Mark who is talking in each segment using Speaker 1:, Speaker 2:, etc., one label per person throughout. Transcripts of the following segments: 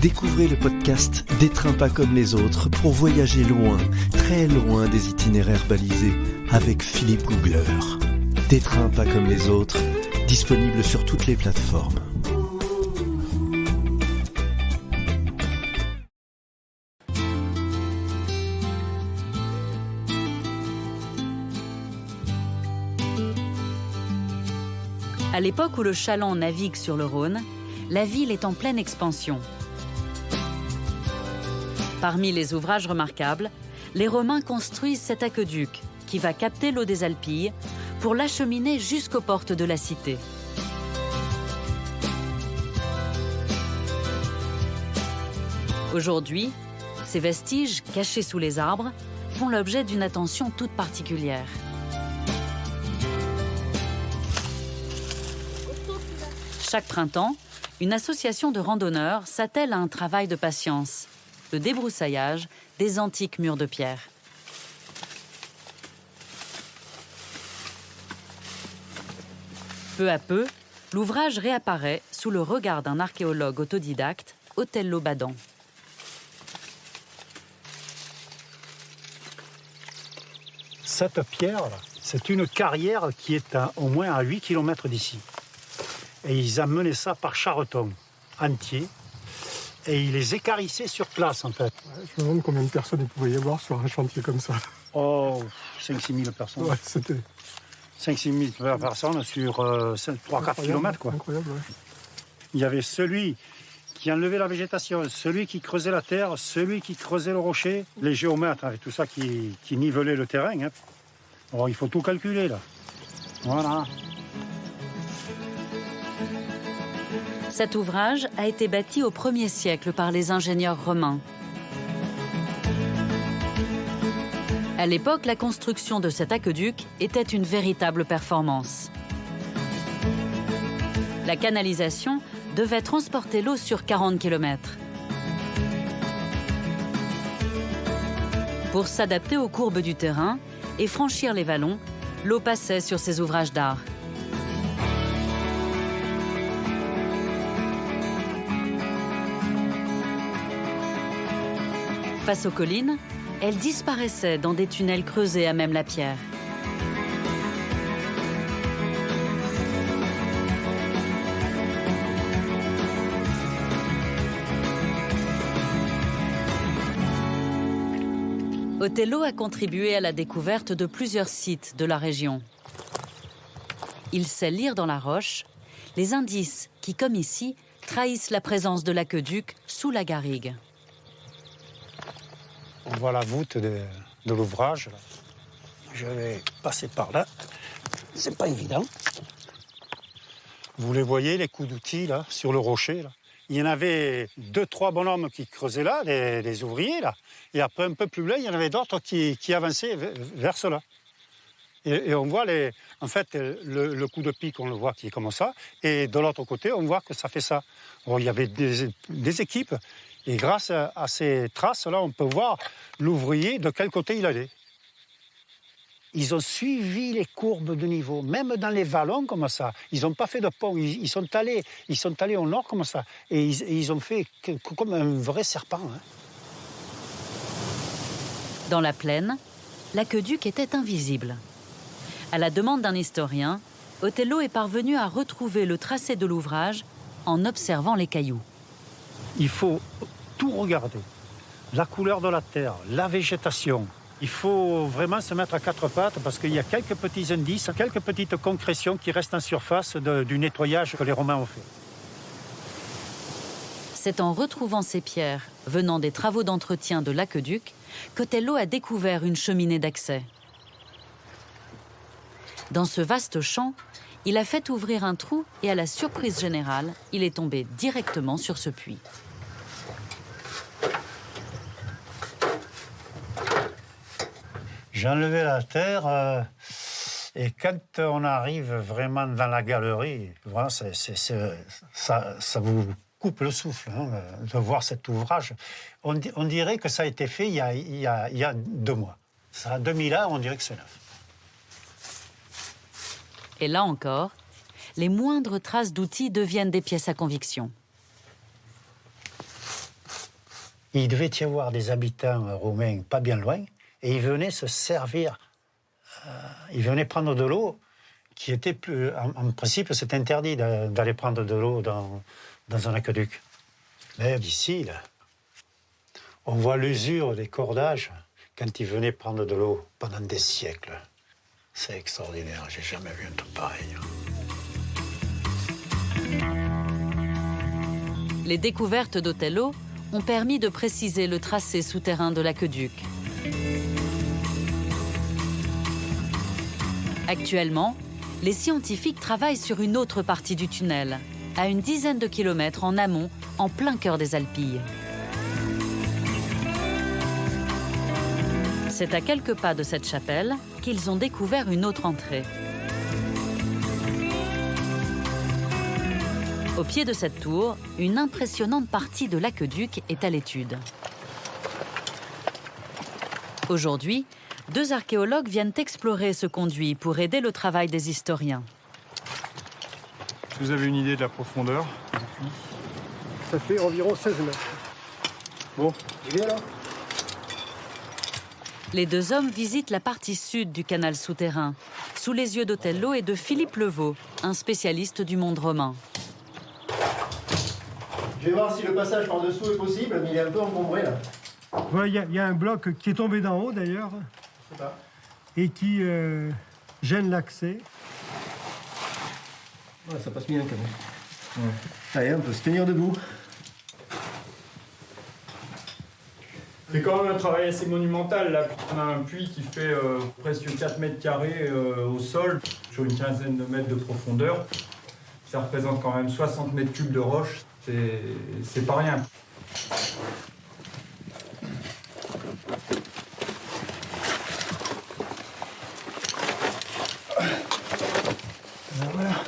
Speaker 1: Découvrez le podcast Des trains pas comme les autres pour voyager loin, très loin des itinéraires balisés avec Philippe Googler. Des trains pas comme les autres, disponible sur toutes les plateformes.
Speaker 2: À l'époque où le chaland navigue sur le Rhône, la ville est en pleine expansion. Parmi les ouvrages remarquables, les Romains construisent cet aqueduc qui va capter l'eau des Alpilles pour l'acheminer jusqu'aux portes de la cité. Aujourd'hui, ces vestiges, cachés sous les arbres, font l'objet d'une attention toute particulière. Chaque printemps, une association de randonneurs s'attelle à un travail de patience, le débroussaillage des antiques murs de pierre. Peu à peu, l'ouvrage réapparaît sous le regard d'un archéologue autodidacte, Otello Badan.
Speaker 3: Cette pierre, c'est une carrière qui est au moins à 8 km d'ici. Et ils amenaient ça par charreton entier. Et ils les écarissaient sur place, en fait.
Speaker 4: Je me demande combien de personnes il pouvait y avoir sur un chantier comme ça.
Speaker 3: Oh, 5-6 000 personnes.
Speaker 4: Ouais, c'était...
Speaker 3: 5-6 000 personnes sur 3-4 km, quoi.
Speaker 4: Incroyable, ouais.
Speaker 3: Il y avait celui qui enlevait la végétation, celui qui creusait la terre, celui qui creusait le rocher, les géomètres avec tout ça qui nivelaient le terrain. Hein. Alors, il faut tout calculer, là. Voilà.
Speaker 2: Cet ouvrage a été bâti au 1er siècle par les ingénieurs romains. À l'époque, la construction de cet aqueduc était une véritable performance. La canalisation devait transporter l'eau sur 40 km. Pour s'adapter aux courbes du terrain et franchir les vallons, l'eau passait sur ces ouvrages d'art. Face aux collines, elle disparaissait dans des tunnels creusés à même la pierre. Otello a contribué à la découverte de plusieurs sites de la région. Il sait lire dans la roche les indices qui, comme ici, trahissent la présence de l'aqueduc sous la garrigue.
Speaker 3: On voit la voûte de l'ouvrage. Je vais passer par là. C'est pas évident. Vous les voyez, les coups d'outils, là, sur le rocher, là. Il y en avait 2-3 bonhommes qui creusaient là, des ouvriers, là. Et après, un peu plus loin, il y en avait d'autres qui avançaient vers cela. Et on voit, en fait, le coup de pic, on le voit qui est comme ça. Et de l'autre côté, on voit que ça fait ça. Bon, il y avait des équipes. Et grâce à ces traces-là, on peut voir l'ouvrier de quel côté il allait. Ils ont suivi les courbes de niveau, même dans les vallons comme ça. Ils n'ont pas fait de pont, ils sont allés au nord comme ça. Et ils ont fait comme un vrai serpent. Hein.
Speaker 2: Dans la plaine, l'aqueduc était invisible. À la demande d'un historien, Otello est parvenu à retrouver le tracé de l'ouvrage en observant les cailloux.
Speaker 3: Il faut tout regarder. La couleur de la terre, la végétation. Il faut vraiment se mettre à quatre pattes parce qu'il y a quelques petits indices, quelques petites concrétions qui restent en surface du nettoyage que les Romains ont fait.
Speaker 2: C'est en retrouvant ces pierres venant des travaux d'entretien de l'aqueduc qu'Otello a découvert une cheminée d'accès. Dans ce vaste champ, il a fait ouvrir un trou et à la surprise générale, il est tombé directement sur ce puits.
Speaker 3: J'ai enlevé la terre et quand on arrive vraiment dans la galerie, voilà, ça vous coupe le souffle hein, de voir cet ouvrage. On dirait que ça a été fait il y a 2 mois. Ça a 2000 ans, on dirait que c'est neuf.
Speaker 2: Et là encore, les moindres traces d'outils deviennent des pièces à conviction.
Speaker 3: il devait y avoir des habitants romains pas bien loin, et ils venaient se servir, ils venaient prendre de l'eau qui était plus... En principe, c'est interdit d'aller prendre de l'eau dans un aqueduc. Mais ici, là, on voit l'usure des cordages quand ils venaient prendre de l'eau pendant des siècles. C'est extraordinaire, j'ai jamais vu un truc pareil.
Speaker 2: Les découvertes d'Othello ont permis de préciser le tracé souterrain de l'aqueduc. Actuellement, les scientifiques travaillent sur une autre partie du tunnel, à une dizaine de kilomètres en amont, en plein cœur des Alpilles. C'est à quelques pas de cette chapelle qu'ils ont découvert une autre entrée. Au pied de cette tour, une impressionnante partie de l'aqueduc est à l'étude. Aujourd'hui, 2 archéologues viennent explorer ce conduit pour aider le travail des historiens.
Speaker 5: Vous avez une idée de la profondeur?
Speaker 4: Ça fait environ 16 mètres.
Speaker 5: Bon,
Speaker 4: J'y vais là.
Speaker 2: Les 2 hommes visitent la partie sud du canal souterrain, sous les yeux d'Othello et de Philippe Levaux, un spécialiste du monde romain.
Speaker 6: Je vais voir si le passage par dessous est possible, mais il est un peu encombré là.
Speaker 4: Il y a un bloc qui est tombé d'en haut d'ailleurs et qui gêne l'accès.
Speaker 6: Ouais, ça passe bien quand même. Ouais. Allez, on peut se tenir debout.
Speaker 5: c'est quand même un travail assez monumental. Là, on a un puits qui fait presque 4 mètres carrés au sol, sur une quinzaine de mètres de profondeur. Ça représente quand même 60 mètres cubes de roche. C'est pas rien.
Speaker 6: Voilà.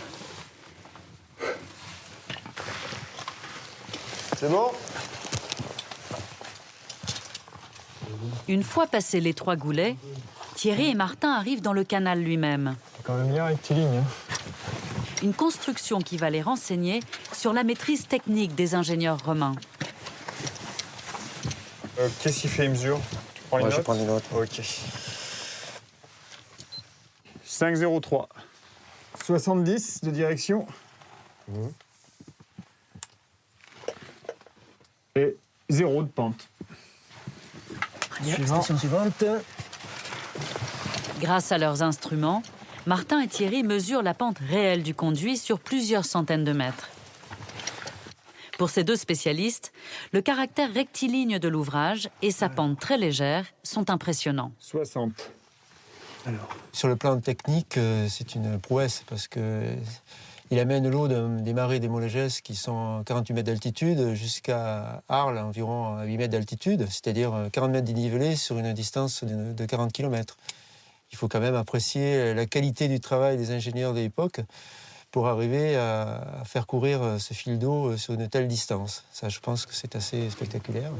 Speaker 6: C'est bon?
Speaker 2: Une fois passés les 3 goulets, Thierry et Martin arrivent dans le canal lui-même.
Speaker 4: C'est quand même bien rectiligne.
Speaker 2: Une construction qui va les renseigner sur la maîtrise technique des ingénieurs romains.
Speaker 5: Qu'est-ce qu'il fait, il mesure? Tu prends une note?
Speaker 6: Je prends une note.
Speaker 5: Ok. 5,03. 70 de direction. Et 0 de pente.
Speaker 6: Station suivante.
Speaker 2: Grâce à leurs instruments, Martin et Thierry mesurent la pente réelle du conduit sur plusieurs centaines de mètres. Pour ces 2 spécialistes, le caractère rectiligne de l'ouvrage et sa pente très légère sont impressionnants.
Speaker 5: 60.
Speaker 6: Alors, sur le plan technique, c'est une prouesse parce qu'il amène l'eau des marais des Molégès qui sont à 48 mètres d'altitude jusqu'à Arles, environ à 8 mètres d'altitude, c'est-à-dire 40 mètres de dénivelé sur une distance de 40 km. Il faut quand même apprécier la qualité du travail des ingénieurs de l'époque pour arriver à faire courir ce fil d'eau sur une telle distance. Ça, je pense que c'est assez spectaculaire.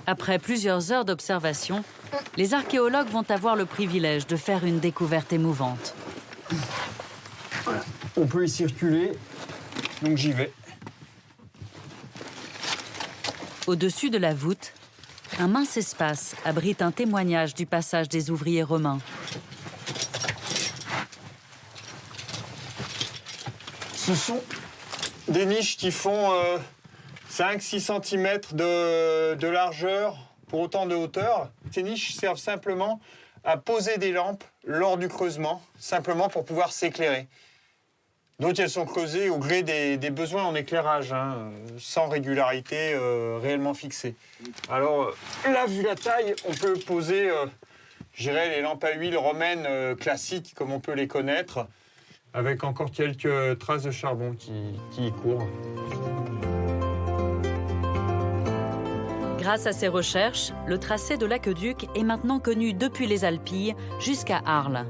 Speaker 2: Après plusieurs heures d'observation, les archéologues vont avoir le privilège de faire une découverte émouvante.
Speaker 5: Voilà. On peut y circuler, donc j'y vais.
Speaker 2: Au-dessus de la voûte, un mince espace abrite un témoignage du passage des ouvriers romains.
Speaker 5: Ce sont des niches qui font 5-6 cm de largeur pour autant de hauteur. Ces niches servent simplement à poser des lampes lors du creusement, simplement pour pouvoir s'éclairer. D'autres, elles sont creusées au gré des besoins en éclairage, sans régularité réellement fixée. Alors là, vu la taille, on peut poser, je dirais, les lampes à huile romaines classiques, comme on peut les connaître, avec encore quelques traces de charbon qui y courent.
Speaker 2: Grâce à ces recherches, le tracé de l'aqueduc est maintenant connu depuis les Alpilles jusqu'à Arles.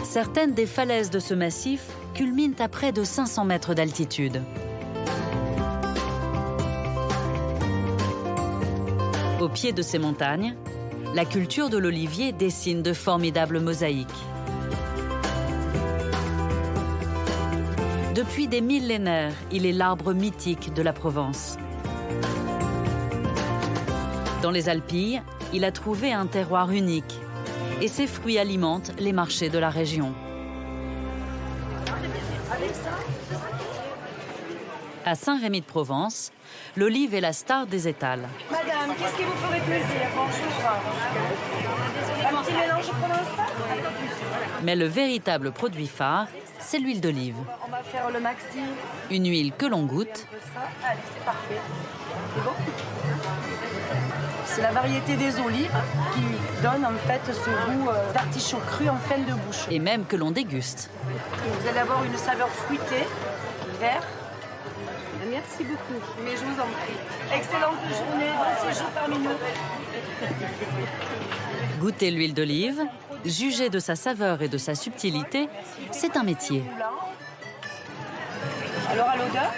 Speaker 2: Certaines des falaises de ce massif culminent à près de 500 mètres d'altitude. Au pied de ces montagnes, la culture de l'olivier dessine de formidables mosaïques. Depuis des millénaires, il est l'arbre mythique de la Provence. Dans les Alpilles, il a trouvé un terroir unique et ses fruits alimentent les marchés de la région. À Saint-Rémy-de-Provence, l'olive est la star des étals.
Speaker 7: Madame, qu'est-ce qui vous ferait plaisir? Bonjour. Un petit mélange provençal?
Speaker 2: Mais le véritable produit phare, c'est l'huile d'olive.
Speaker 7: On va faire le maxi.
Speaker 2: Une huile que l'on goûte.
Speaker 7: Allez, c'est parfait. C'est bon? C'est la variété des olives qui donne en fait ce goût d'artichaut cru en fin de bouche.
Speaker 2: Et même que l'on déguste.
Speaker 7: Vous allez avoir une saveur fruitée, vert. Merci beaucoup. Mais je vous en prie. Excellente journée, bon séjour parmi nous.
Speaker 2: Goûter l'huile d'olive, juger de sa saveur et de sa subtilité, c'est un métier.
Speaker 7: Alors à l'odeur?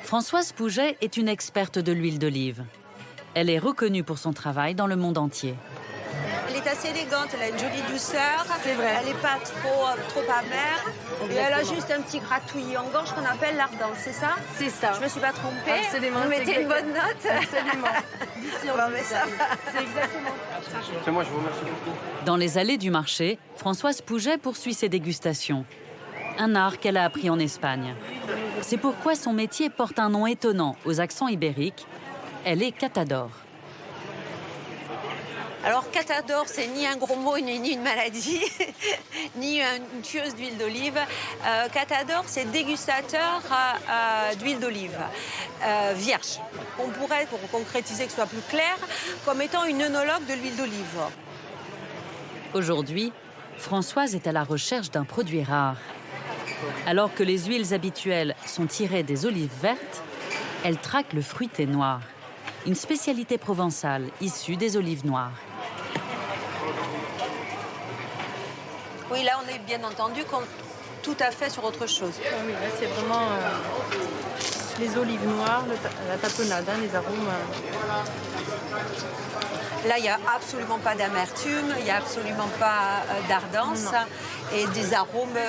Speaker 2: Françoise Pouget est une experte de l'huile d'olive. Elle est reconnue pour son travail dans le monde entier.
Speaker 8: Elle est assez élégante, elle a une jolie douceur.
Speaker 7: C'est vrai.
Speaker 8: Elle n'est pas trop amère. Et elle a juste un petit gratouillis en gorge qu'on appelle l'ardence, c'est ça?
Speaker 7: C'est ça.
Speaker 8: Je me suis pas trompée.
Speaker 7: Absolument.
Speaker 8: Vous mettez une bonne note?
Speaker 7: Absolument.
Speaker 8: Bon, mais ça va.
Speaker 7: C'est exactement ça.
Speaker 6: C'est moi, je vous remercie beaucoup.
Speaker 2: Dans les allées du marché, Françoise Pouget poursuit ses dégustations. Un art qu'elle a appris en Espagne. C'est pourquoi son métier porte un nom étonnant aux accents ibériques. Elle est catador.
Speaker 8: Alors, catador, c'est ni un gros mot, ni une maladie, ni une tueuse d'huile d'olive. Catador, c'est dégustateur d'huile d'olive vierge. On pourrait, pour concrétiser que ce soit plus clair, comme étant une œnologue de l'huile d'olive.
Speaker 2: Aujourd'hui, Françoise est à la recherche d'un produit rare. Alors que les huiles habituelles sont tirées des olives vertes, elle traque le fruité noir, une spécialité provençale issue des olives noires.
Speaker 8: Oui, là, on est bien entendu tout à fait sur autre chose.
Speaker 7: Oui, là, c'est vraiment les olives noires, la tapenade, les arômes.
Speaker 8: Là, il n'y a absolument pas d'amertume, il n'y a absolument pas d'ardence et des arômes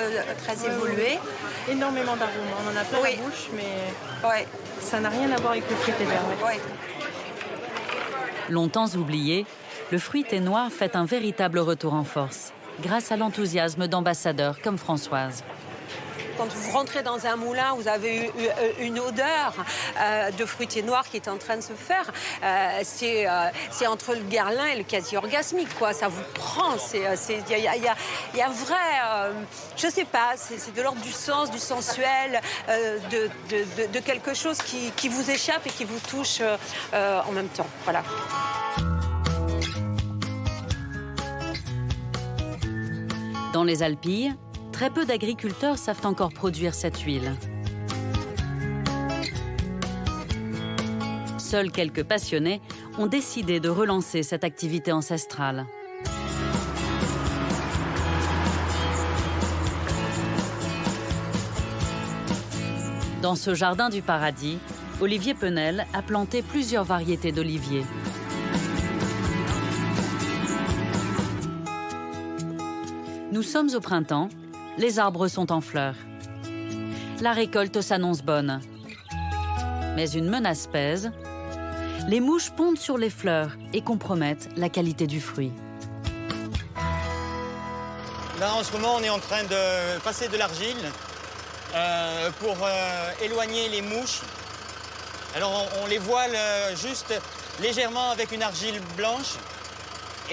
Speaker 8: très évolués.
Speaker 7: Énormément d'arômes. On en a plein la bouche, mais ça n'a rien à voir avec le fruité vert.
Speaker 8: Oui.
Speaker 2: Longtemps oublié, le fruité noir fait un véritable retour en force, grâce à l'enthousiasme d'ambassadeurs comme Françoise.
Speaker 8: Quand vous rentrez dans un moulin, vous avez une odeur de fruitier noir qui est en train de se faire. C'est entre le guerlin et le quasi-orgasmique, quoi. Ça vous prend. Il y a un vrai... je sais pas, c'est de l'ordre du sens, du sensuel, de quelque chose qui vous échappe et qui vous touche en même temps. Voilà.
Speaker 2: Dans les Alpilles, très peu d'agriculteurs savent encore produire cette huile. Seuls quelques passionnés ont décidé de relancer cette activité ancestrale. Dans ce jardin du paradis, Olivier Penel a planté plusieurs variétés d'oliviers. Nous sommes au printemps, les arbres sont en fleurs. La récolte s'annonce bonne. Mais une menace pèse. Les mouches pondent sur les fleurs et compromettent la qualité du fruit.
Speaker 9: Là, en ce moment, on est en train de passer de l'argile pour éloigner les mouches. Alors, on les voile juste légèrement avec une argile blanche.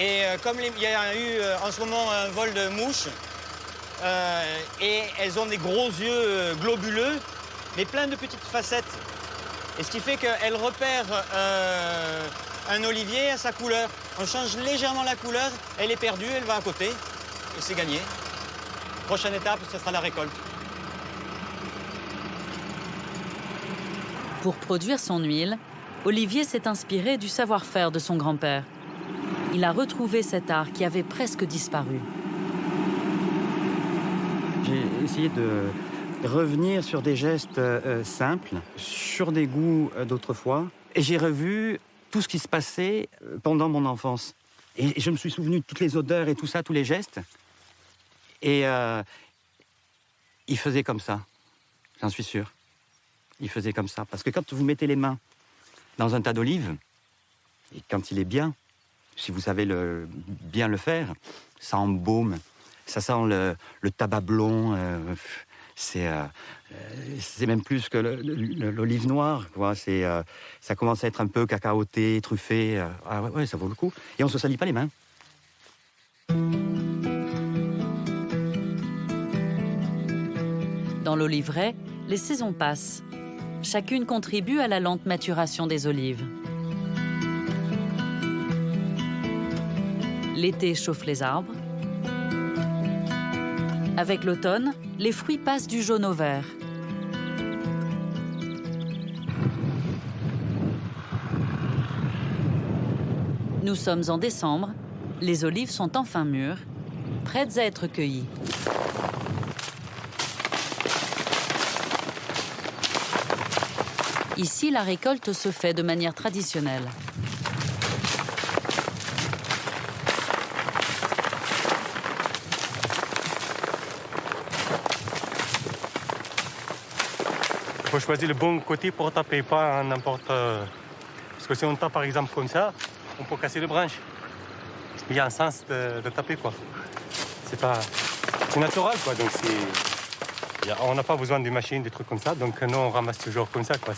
Speaker 9: Et comme il y a eu en ce moment un vol de mouches, et elles ont des gros yeux globuleux, mais plein de petites facettes. Et ce qui fait qu'elles repèrent un olivier à sa couleur. On change légèrement la couleur, elle est perdue, elle va à côté, et c'est gagné. Prochaine étape, ce sera la récolte.
Speaker 2: Pour produire son huile, Olivier s'est inspiré du savoir-faire de son grand-père. Il a retrouvé cet art qui avait presque disparu.
Speaker 10: J'ai essayé de revenir sur des gestes simples, sur des goûts d'autrefois. Et j'ai revu tout ce qui se passait pendant mon enfance. Et je me suis souvenu de toutes les odeurs et tout ça, tous les gestes. Et il faisait comme ça, j'en suis sûr. Il faisait comme ça. Parce que quand vous mettez les mains dans un tas d'olives, et quand il est bien, si vous savez bien le faire, ça embaume, ça sent le tabac blond, c'est même plus que l'olive noire, quoi. Ça commence à être un peu cacaoté, truffé. Ah ouais, ça vaut le coup. Et on ne se salit pas les mains.
Speaker 2: Dans l'oliveraie, les saisons passent. Chacune contribue à la lente maturation des olives. L'été chauffe les arbres. Avec l'automne, les fruits passent du jaune au vert. Nous sommes en décembre, les olives sont enfin mûres, prêtes à être cueillies. Ici, la récolte se fait de manière traditionnelle.
Speaker 3: Il faut choisir le bon côté pour taper, pas n'importe... Parce que si on tape par exemple comme ça, on peut casser les branches. Il y a un sens de taper, quoi. C'est naturel, quoi. Donc on n'a pas besoin de machines, des trucs comme ça. Donc nous, on ramasse toujours comme ça, quoi.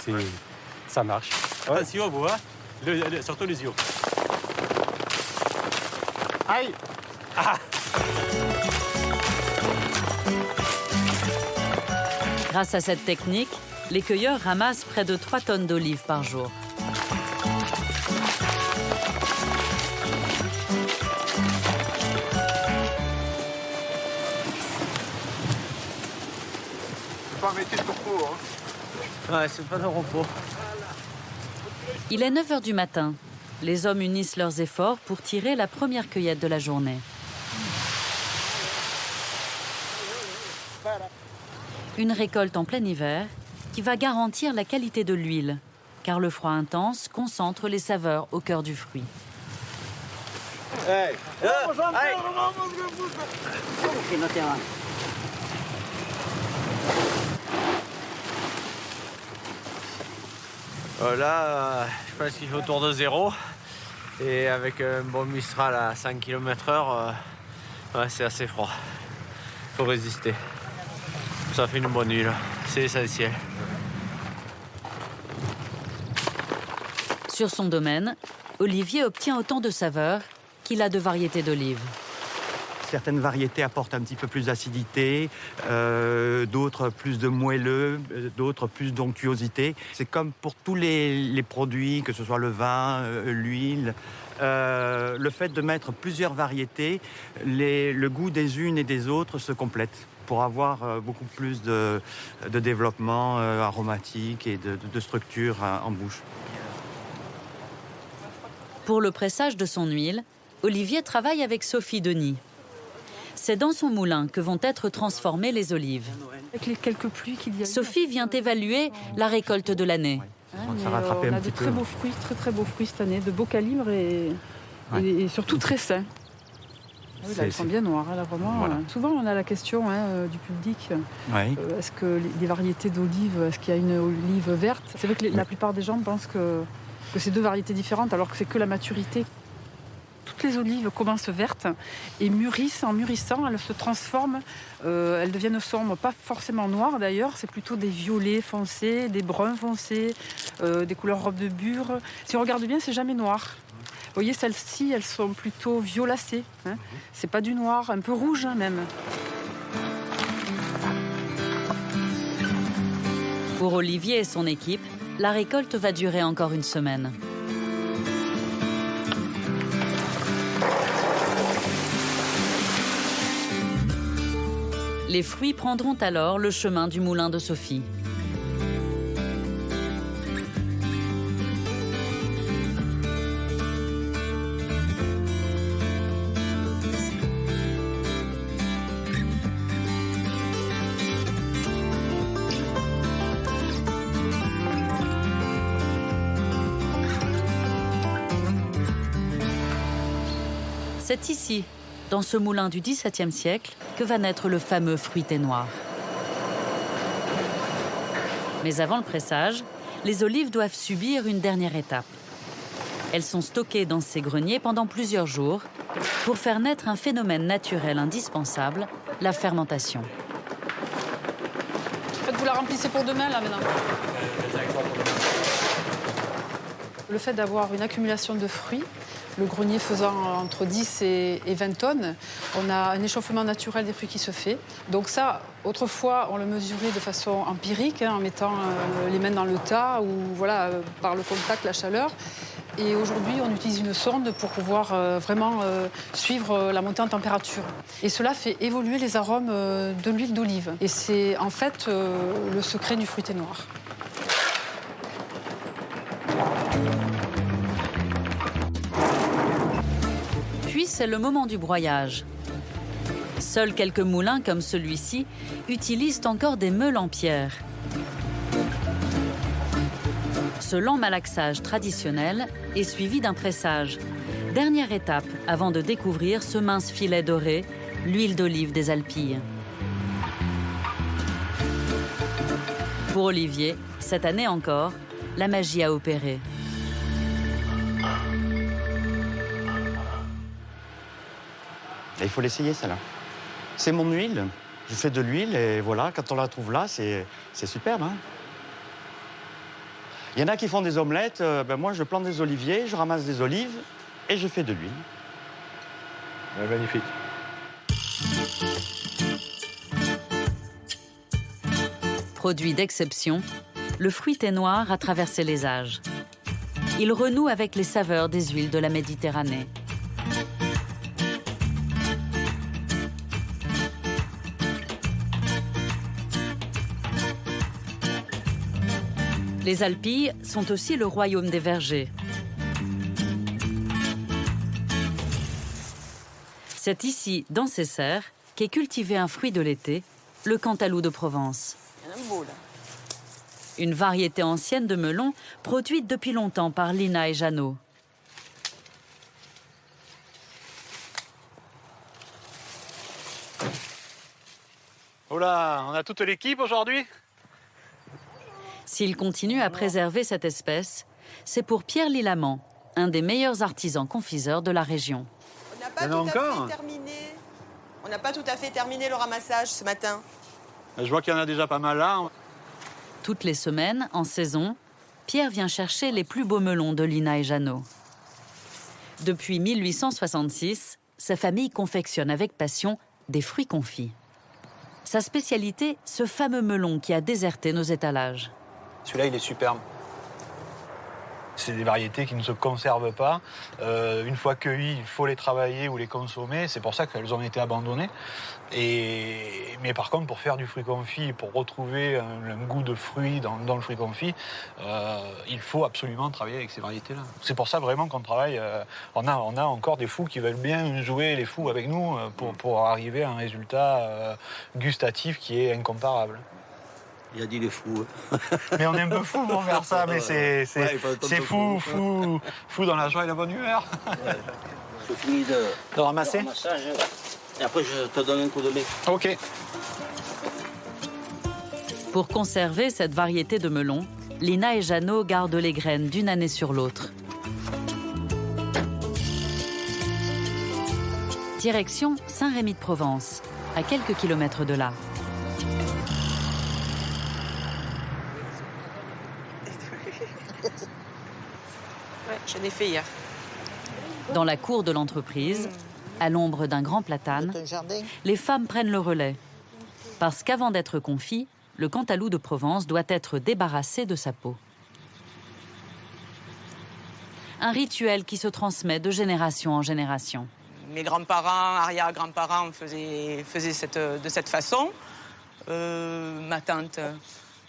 Speaker 3: Ça marche. Ouais. Attention, vous, hein. Surtout les yeux. Aïe! Ah.
Speaker 2: Grâce à cette technique, les cueilleurs ramassent près de 3 tonnes d'olives par jour.
Speaker 11: Pas mettre de repos, hein.
Speaker 9: Ouais, c'est pas de repos.
Speaker 2: Il est 9 h du matin. Les hommes unissent leurs efforts pour tirer la première cueillette de la journée. Une récolte en plein hiver qui va garantir la qualité de l'huile, car le froid intense concentre les saveurs au cœur du fruit.
Speaker 9: Hey. Hey. Là, je pense qu'il fait autour de 0. Et avec un bon Mistral à 5 km/h, ouais, c'est assez froid. Il faut résister. Ça fait une bonne huile, c'est essentiel.
Speaker 2: Sur son domaine, Olivier obtient autant de saveurs qu'il a de variétés d'olives.
Speaker 10: Certaines variétés apportent un petit peu plus d'acidité, d'autres plus de moelleux, d'autres plus d'onctuosité. C'est comme pour tous les produits, que ce soit le vin, l'huile. Le fait de mettre plusieurs variétés, le goût des unes et des autres se complète pour avoir beaucoup plus de développement aromatique et de structure en bouche.
Speaker 2: Pour le pressage de son huile, Olivier travaille avec Sophie Denis. C'est dans son moulin que vont être transformées les olives.
Speaker 7: Avec les quelques pluies qu'il y a.
Speaker 2: Sophie vient évaluer la récolte de l'année.
Speaker 7: On a de très beaux fruits, très beaux fruits cette année, de beaux calibres et surtout très sains. Oui, là, elles sont bien noires, là, vraiment. Voilà. Souvent, on a la question du public.
Speaker 10: Oui.
Speaker 7: Est-ce que les variétés d'olives, est-ce qu'il y a une olive verte? C'est vrai que la plupart des gens pensent que c'est deux variétés différentes, alors que c'est que la maturité. Toutes les olives commencent vertes et mûrissent. En mûrissant, elles se transforment. Elles deviennent sombres, pas forcément noires d'ailleurs. C'est plutôt des violets foncés, des bruns foncés, des couleurs robe de bure. Si on regarde bien, c'est jamais noir. Vous voyez, celles-ci, elles sont plutôt violacées. Hein. C'est pas du noir, un peu rouge même.
Speaker 2: Pour Olivier et son équipe, la récolte va durer encore une semaine. Les fruits prendront alors le chemin du moulin de Sophie. C'est ici, dans ce moulin du XVIIe siècle, que va naître le fameux fruité noir. Mais avant le pressage, les olives doivent subir une dernière étape. Elles sont stockées dans ces greniers pendant plusieurs jours pour faire naître un phénomène naturel indispensable, la fermentation.
Speaker 7: En fait, vous la remplissez pour demain, là, maintenant. Le fait d'avoir une accumulation de fruits, le grenier faisant entre 10 et 20 tonnes, on a un échauffement naturel des fruits qui se fait. Donc ça, autrefois, on le mesurait de façon empirique, en mettant les mains dans le tas ou voilà, par le contact, la chaleur. Et aujourd'hui, on utilise une sonde pour pouvoir vraiment suivre la montée en température. Et cela fait évoluer les arômes de l'huile d'olive. Et c'est en fait le secret du fruité noir.
Speaker 2: Puis c'est le moment du broyage. Seuls quelques moulins comme celui-ci utilisent encore des meules en pierre. Ce lent malaxage traditionnel est suivi d'un pressage. Dernière étape avant de découvrir ce mince filet doré, l'huile d'olive des Alpilles. Pour Olivier, cette année encore, la magie a opéré.
Speaker 10: Il faut l'essayer, celle-là. C'est mon huile. Je fais de l'huile et voilà, quand on la trouve là, c'est superbe. Hein. Il y en a qui font des omelettes. Moi, je plante des oliviers, je ramasse des olives et je fais de l'huile.
Speaker 11: Magnifique.
Speaker 2: Produit d'exception, le fruité noir a traversé les âges. Il renoue avec les saveurs des huiles de la Méditerranée. Les Alpilles sont aussi le royaume des vergers. C'est ici, dans ces serres, qu'est cultivé un fruit de l'été, le cantaloup de Provence. Une variété ancienne de melon produite depuis longtemps par Lina et Jeannot.
Speaker 11: Oh là, on a toute l'équipe aujourd'hui.
Speaker 2: S'il continue à préserver cette espèce, c'est pour Pierre Lilamant, un des meilleurs artisans confiseurs de la région.
Speaker 12: On n'a pas tout à fait terminé le ramassage ce matin.
Speaker 11: Je vois qu'il y en a déjà pas mal là.
Speaker 2: Toutes les semaines, en saison, Pierre vient chercher les plus beaux melons de Lina et Jeannot. Depuis 1866, sa famille confectionne avec passion des fruits confits. Sa spécialité, ce fameux melon qui a déserté nos étalages.
Speaker 13: Celui-là, il est superbe. C'est des variétés qui ne se conservent pas. Une fois cueillies, il faut les travailler ou les consommer. C'est pour ça qu'elles ont été abandonnées. Mais par contre, pour faire du fruit confit, pour retrouver un goût de fruit dans le fruit confit, il faut absolument travailler avec ces variétés-là. C'est pour ça vraiment qu'on travaille. On a encore des fous qui veulent bien jouer les fous avec nous pour arriver à un résultat gustatif qui est incomparable.
Speaker 14: Il a dit les fous.
Speaker 13: Mais on est un peu fou pour faire ça, mais c'est fou dans la joie et la bonne humeur.
Speaker 14: Ouais. Je finis de
Speaker 13: ramasser.
Speaker 14: Et après, je te donne un coup de main.
Speaker 13: OK.
Speaker 2: Pour conserver cette variété de melon, Lina et Jeannot gardent les graines d'une année sur l'autre. Direction Saint-Rémy-de-Provence, à quelques kilomètres de là.
Speaker 12: Ouais, j'en ai fait hier.
Speaker 2: Dans la cour de l'entreprise, à l'ombre d'un grand platane, les femmes prennent le relais. Parce qu'avant d'être confit, le cantaloup de Provence doit être débarrassé de sa peau. Un rituel qui se transmet de génération en génération.
Speaker 12: Mes grands-parents, arrière-grands-parents faisaient de cette façon. Ma tante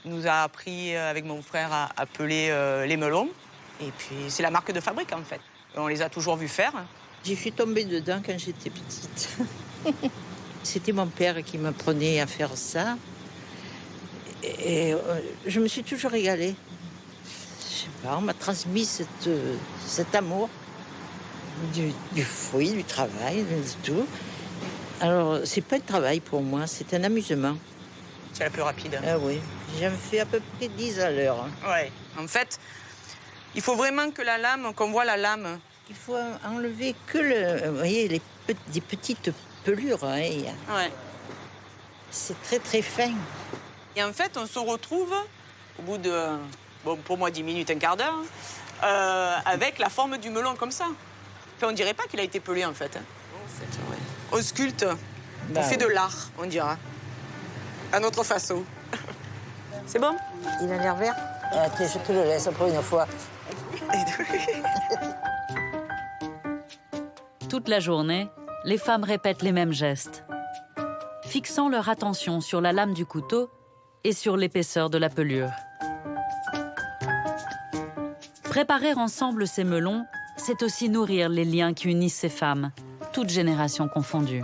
Speaker 12: nous a appris avec mon frère à peler les melons. Et puis c'est la marque de fabrique en fait. On les a toujours vus faire.
Speaker 15: J'y suis tombée dedans quand j'étais petite. C'était mon père qui m'apprenait à faire ça. Et je me suis toujours régalée. Je sais pas, on m'a transmis cet amour. du fruit, du travail, de tout. Alors, c'est pas un travail pour moi, c'est un amusement.
Speaker 12: C'est la plus rapide.
Speaker 15: Ah oui, j'en fais à peu près 10 à l'heure.
Speaker 12: Ouais. En fait, il faut vraiment que la lame, qu'on voit la lame.
Speaker 15: Il faut enlever que vous voyez, des petites pelures. Hein.
Speaker 12: Ouais.
Speaker 15: C'est très très fin.
Speaker 12: Et en fait, on se retrouve au bout de, bon, pour moi 10 minutes, un quart d'heure, avec la forme du melon comme ça. Enfin, on dirait pas qu'il a été pelé en fait. Ouais. On sculpte, on fait de l'art, on dira, à notre façon. C'est bon?
Speaker 15: Il a l'air vert. Attends, je te le laisse pour une fois.
Speaker 2: Toute la journée, les femmes répètent les mêmes gestes, fixant leur attention sur la lame du couteau et sur l'épaisseur de la pelure. Préparer ensemble ces melons, c'est aussi nourrir les liens qui unissent ces femmes, toutes générations confondues.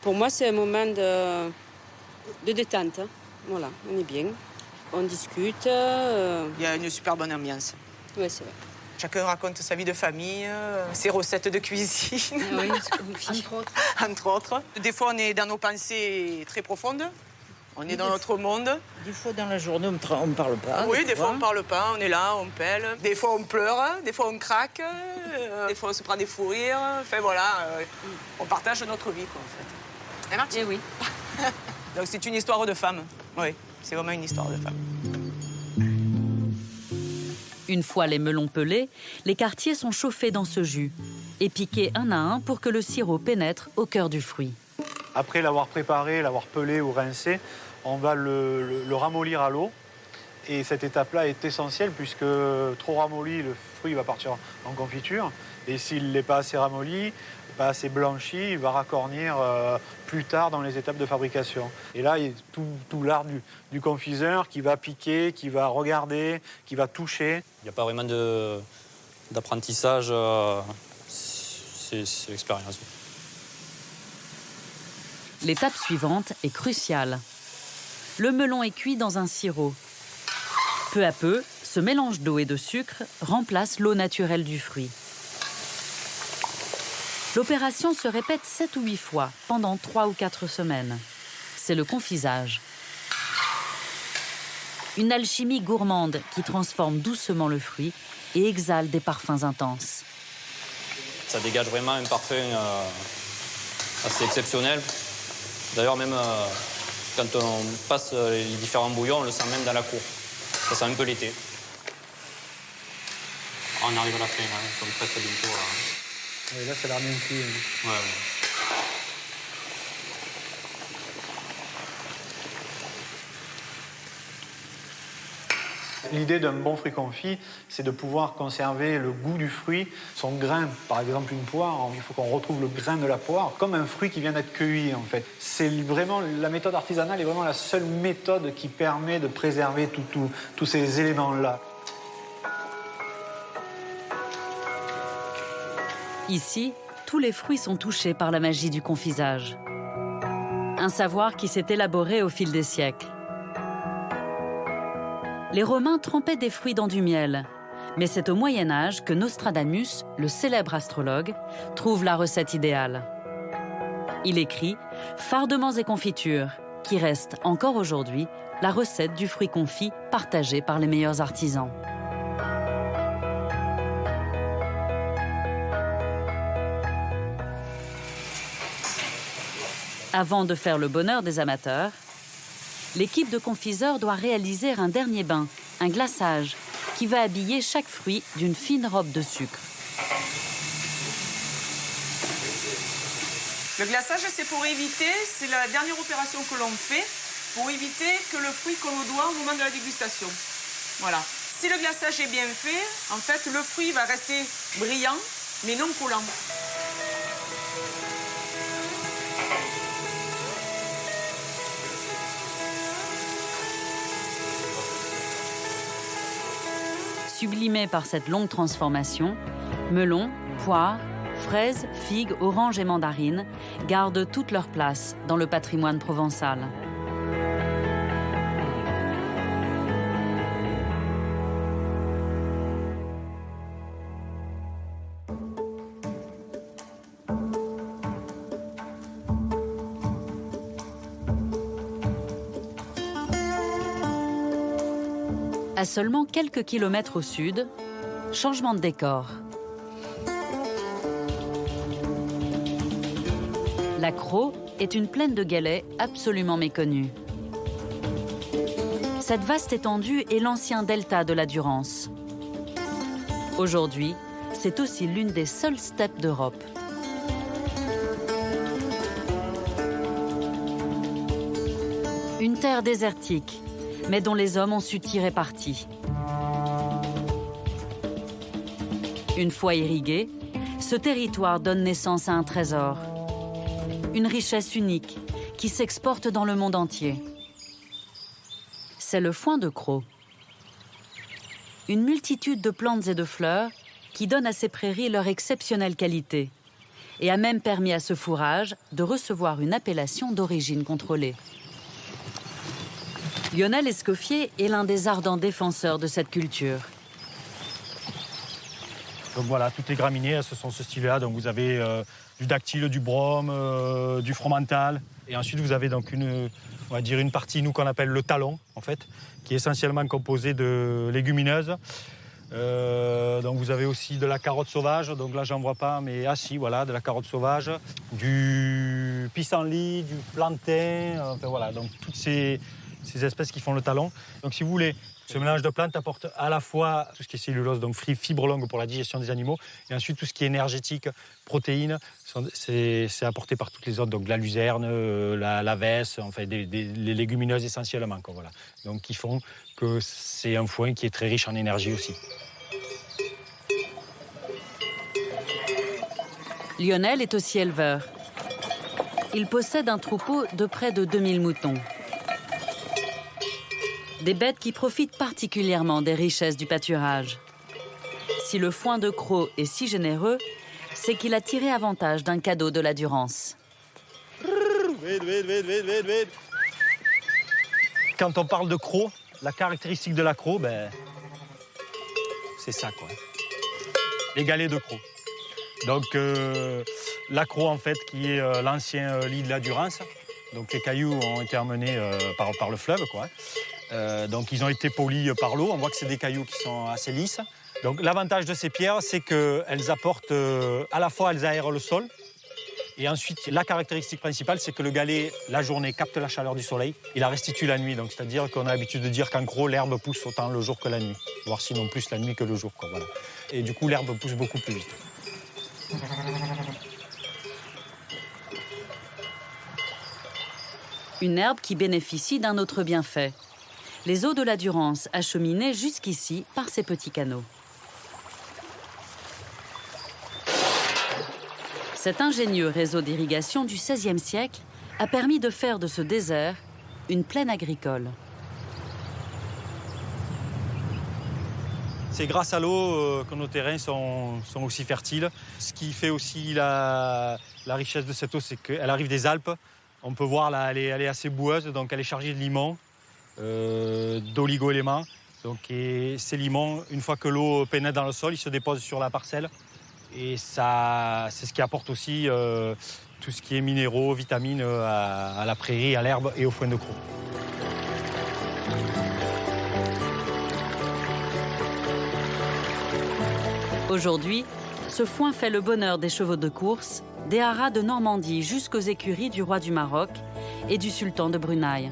Speaker 8: Pour moi, c'est un moment de détente. Voilà, on est bien, on discute.
Speaker 12: Il y a une super bonne ambiance.
Speaker 8: Oui, c'est vrai.
Speaker 12: Chacun raconte sa vie de famille, ses recettes de cuisine.
Speaker 8: Oui, entre autres.
Speaker 12: Entre autres. Des fois, on est dans nos pensées très profondes. On est dans notre monde.
Speaker 15: Des fois, dans la journée, on ne parle pas.
Speaker 12: Oui, des fois, on ne parle pas. On est là, on pèle. Des fois, on pleure. Des fois, on craque. Des fois, on se prend des fous rires. Enfin, voilà, on partage notre vie, quoi, en fait. Et Martine?
Speaker 8: Oui.
Speaker 12: Donc, c'est une histoire de femme. Oui, c'est vraiment une histoire de femme.
Speaker 2: Une fois les melons pelés, les quartiers sont chauffés dans ce jus et piqués un à un pour que le sirop pénètre au cœur du fruit.
Speaker 13: Après l'avoir préparé, l'avoir pelé ou rincé, on va le ramollir à l'eau. Et cette étape-là est essentielle puisque trop ramolli, le fruit va partir en confiture. Et s'il n'est pas assez ramolli, pas assez blanchi, il va racornir plus tard dans les étapes de fabrication. Et là, il y a tout l'art du confiseur qui va piquer, qui va regarder, qui va toucher.
Speaker 16: Il n'y a pas vraiment d'apprentissage, c'est l'expérience.
Speaker 2: L'étape suivante est cruciale. Le melon est cuit dans un sirop. Peu à peu, ce mélange d'eau et de sucre remplace l'eau naturelle du fruit. L'opération se répète 7 ou 8 fois pendant 3 ou 4 semaines. C'est le confisage. Une alchimie gourmande qui transforme doucement le fruit et exhale des parfums intenses.
Speaker 16: Ça dégage vraiment un parfum assez exceptionnel. D'ailleurs, même quand on passe les différents bouillons, on le sent même dans la cour. Ça sent un peu l'été. On arrive à la fin, hein, comme presque bientôt.
Speaker 13: Et là, ça a l'air bien cuit.
Speaker 16: Ouais.
Speaker 13: L'idée d'un bon fruit confit, c'est de pouvoir conserver le goût du fruit, son grain. Par exemple, une poire, il faut qu'on retrouve le grain de la poire, comme un fruit qui vient d'être cueilli, en fait. C'est vraiment, la méthode artisanale est vraiment la seule méthode qui permet de préserver tous ces éléments-là.
Speaker 2: Ici, tous les fruits sont touchés par la magie du confisage. Un savoir qui s'est élaboré au fil des siècles. Les Romains trempaient des fruits dans du miel. Mais c'est au Moyen-Âge que Nostradamus, le célèbre astrologue, trouve la recette idéale. Il écrit « Fardements et confitures », qui reste encore aujourd'hui la recette du fruit confit partagée par les meilleurs artisans. Avant de faire le bonheur des amateurs, l'équipe de confiseurs doit réaliser un dernier bain, un glaçage, qui va habiller chaque fruit d'une fine robe de sucre.
Speaker 12: Le glaçage, c'est pour éviter, c'est la dernière opération que l'on fait, pour éviter que le fruit colle au doigt au moment de la dégustation. Voilà. Si le glaçage est bien fait, en fait, le fruit va rester brillant, mais non collant.
Speaker 2: Sublimés par cette longue transformation, melons, poires, fraises, figues, oranges et mandarines gardent toute leur place dans le patrimoine provençal. À seulement quelques kilomètres au sud, changement de décor. La Crau est une plaine de galets absolument méconnue. Cette vaste étendue est l'ancien delta de la Durance. Aujourd'hui, c'est aussi l'une des seules steppes d'Europe. Une terre désertique, mais dont les hommes ont su tirer parti. Une fois irrigué, ce territoire donne naissance à un trésor. Une richesse unique qui s'exporte dans le monde entier. C'est le foin de Crau. Une multitude de plantes et de fleurs qui donnent à ces prairies leur exceptionnelle qualité et a même permis à ce fourrage de recevoir une appellation d'origine contrôlée. Lionel Escoffier est l'un des ardents défenseurs de cette culture.
Speaker 3: Donc voilà, toutes les graminées, ce sont ce style-là. Donc vous avez du dactyle, du brome, du fromental. Et ensuite, vous avez donc on va dire une partie, nous, qu'on appelle le talon, en fait, qui est essentiellement composée de légumineuses. Donc vous avez aussi de la carotte sauvage. Donc là, j'en vois pas, mais si, voilà, de la carotte sauvage, du pissenlit, du plantain. Enfin voilà, donc toutes ces espèces qui font le talon. Donc si vous voulez, ce mélange de plantes apporte à la fois tout ce qui est cellulose, donc fibres longues pour la digestion des animaux, et ensuite tout ce qui est énergétique, protéines, c'est apporté par toutes les autres, donc la luzerne, la vesse, enfin les légumineuses essentiellement, quoi, voilà. Donc qui font que c'est un foin qui est très riche en énergie aussi.
Speaker 2: Lionel est aussi éleveur. Il possède un troupeau de près de 2000 moutons. Des bêtes qui profitent particulièrement des richesses du pâturage. Si le foin de Crau est si généreux, c'est qu'il a tiré avantage d'un cadeau de la Durance.
Speaker 3: Quand on parle de Crau, la caractéristique de la Crau, c'est ça, quoi. Les galets de Crau. Donc la Crau, en fait, qui est l'ancien lit de la Durance. Donc les cailloux ont été emmenés par le fleuve, quoi. Donc ils ont été polis par l'eau. On voit que c'est des cailloux qui sont assez lisses. Donc l'avantage de ces pierres, c'est qu'elles apportent, à la fois elles aèrent le sol, et ensuite la caractéristique principale, c'est que le galet, la journée, capte la chaleur du soleil, il la restitue la nuit. Donc c'est-à-dire qu'on a l'habitude de dire qu'en gros, l'herbe pousse autant le jour que la nuit, voire sinon plus la nuit que le jour, quoi, voilà. Et du coup, l'herbe pousse beaucoup plus vite.
Speaker 2: Une herbe qui bénéficie d'un autre bienfait. Les eaux de la Durance acheminées jusqu'ici par ces petits canaux. Cet ingénieux réseau d'irrigation du XVIe siècle a permis de faire de ce désert une plaine agricole.
Speaker 3: C'est grâce à l'eau que nos terrains sont aussi fertiles. Ce qui fait aussi la richesse de cette eau, c'est qu'elle arrive des Alpes. On peut voir là, elle est assez boueuse, donc elle est chargée de limon, d'oligo-éléments. Et ces limons, une fois que l'eau pénètre dans le sol, ils se déposent sur la parcelle. Et c'est ce qui apporte aussi tout ce qui est minéraux, vitamines à la prairie, à l'herbe et au foin de Crau.
Speaker 2: Aujourd'hui, ce foin fait le bonheur des chevaux de course, des haras de Normandie jusqu'aux écuries du roi du Maroc et du sultan de Brunei.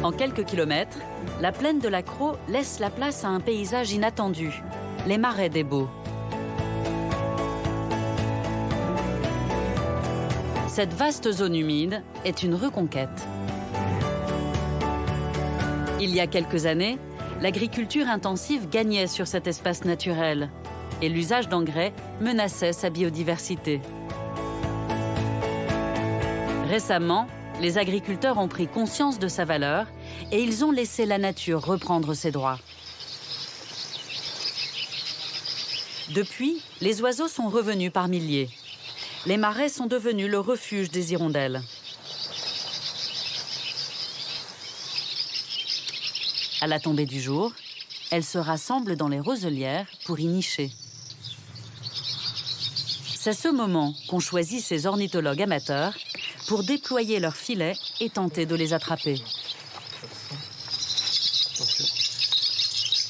Speaker 2: En quelques kilomètres, la plaine de la Crau laisse la place à un paysage inattendu, les marais des Baux. Cette vaste zone humide est une reconquête. Il y a quelques années, l'agriculture intensive gagnait sur cet espace naturel et l'usage d'engrais menaçait sa biodiversité. Récemment, les agriculteurs ont pris conscience de sa valeur et ils ont laissé la nature reprendre ses droits. Depuis, les oiseaux sont revenus par milliers. Les marais sont devenus le refuge des hirondelles. À la tombée du jour, elles se rassemblent dans les roselières pour y nicher. C'est ce moment qu'ont choisi ces ornithologues amateurs pour déployer leurs filets et tenter de les attraper.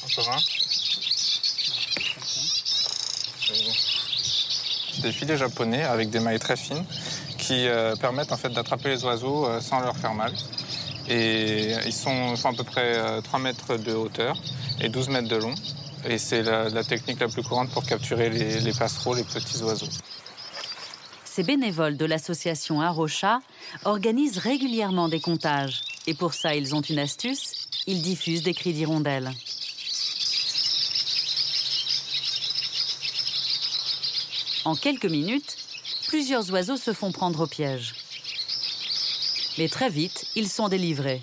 Speaker 17: Encore un. Des filets japonais avec des mailles très fines qui permettent en fait d'attraper les oiseaux sans leur faire mal. Et ils font à peu près 3 mètres de hauteur et 12 mètres de long. Et c'est la technique la plus courante pour capturer les passereaux, les petits oiseaux.
Speaker 2: Ces bénévoles de l'association Arocha organisent régulièrement des comptages. Et pour ça, ils ont une astuce, ils diffusent des cris d'hirondelles. En quelques minutes, plusieurs oiseaux se font prendre au piège. Mais très vite, ils sont délivrés.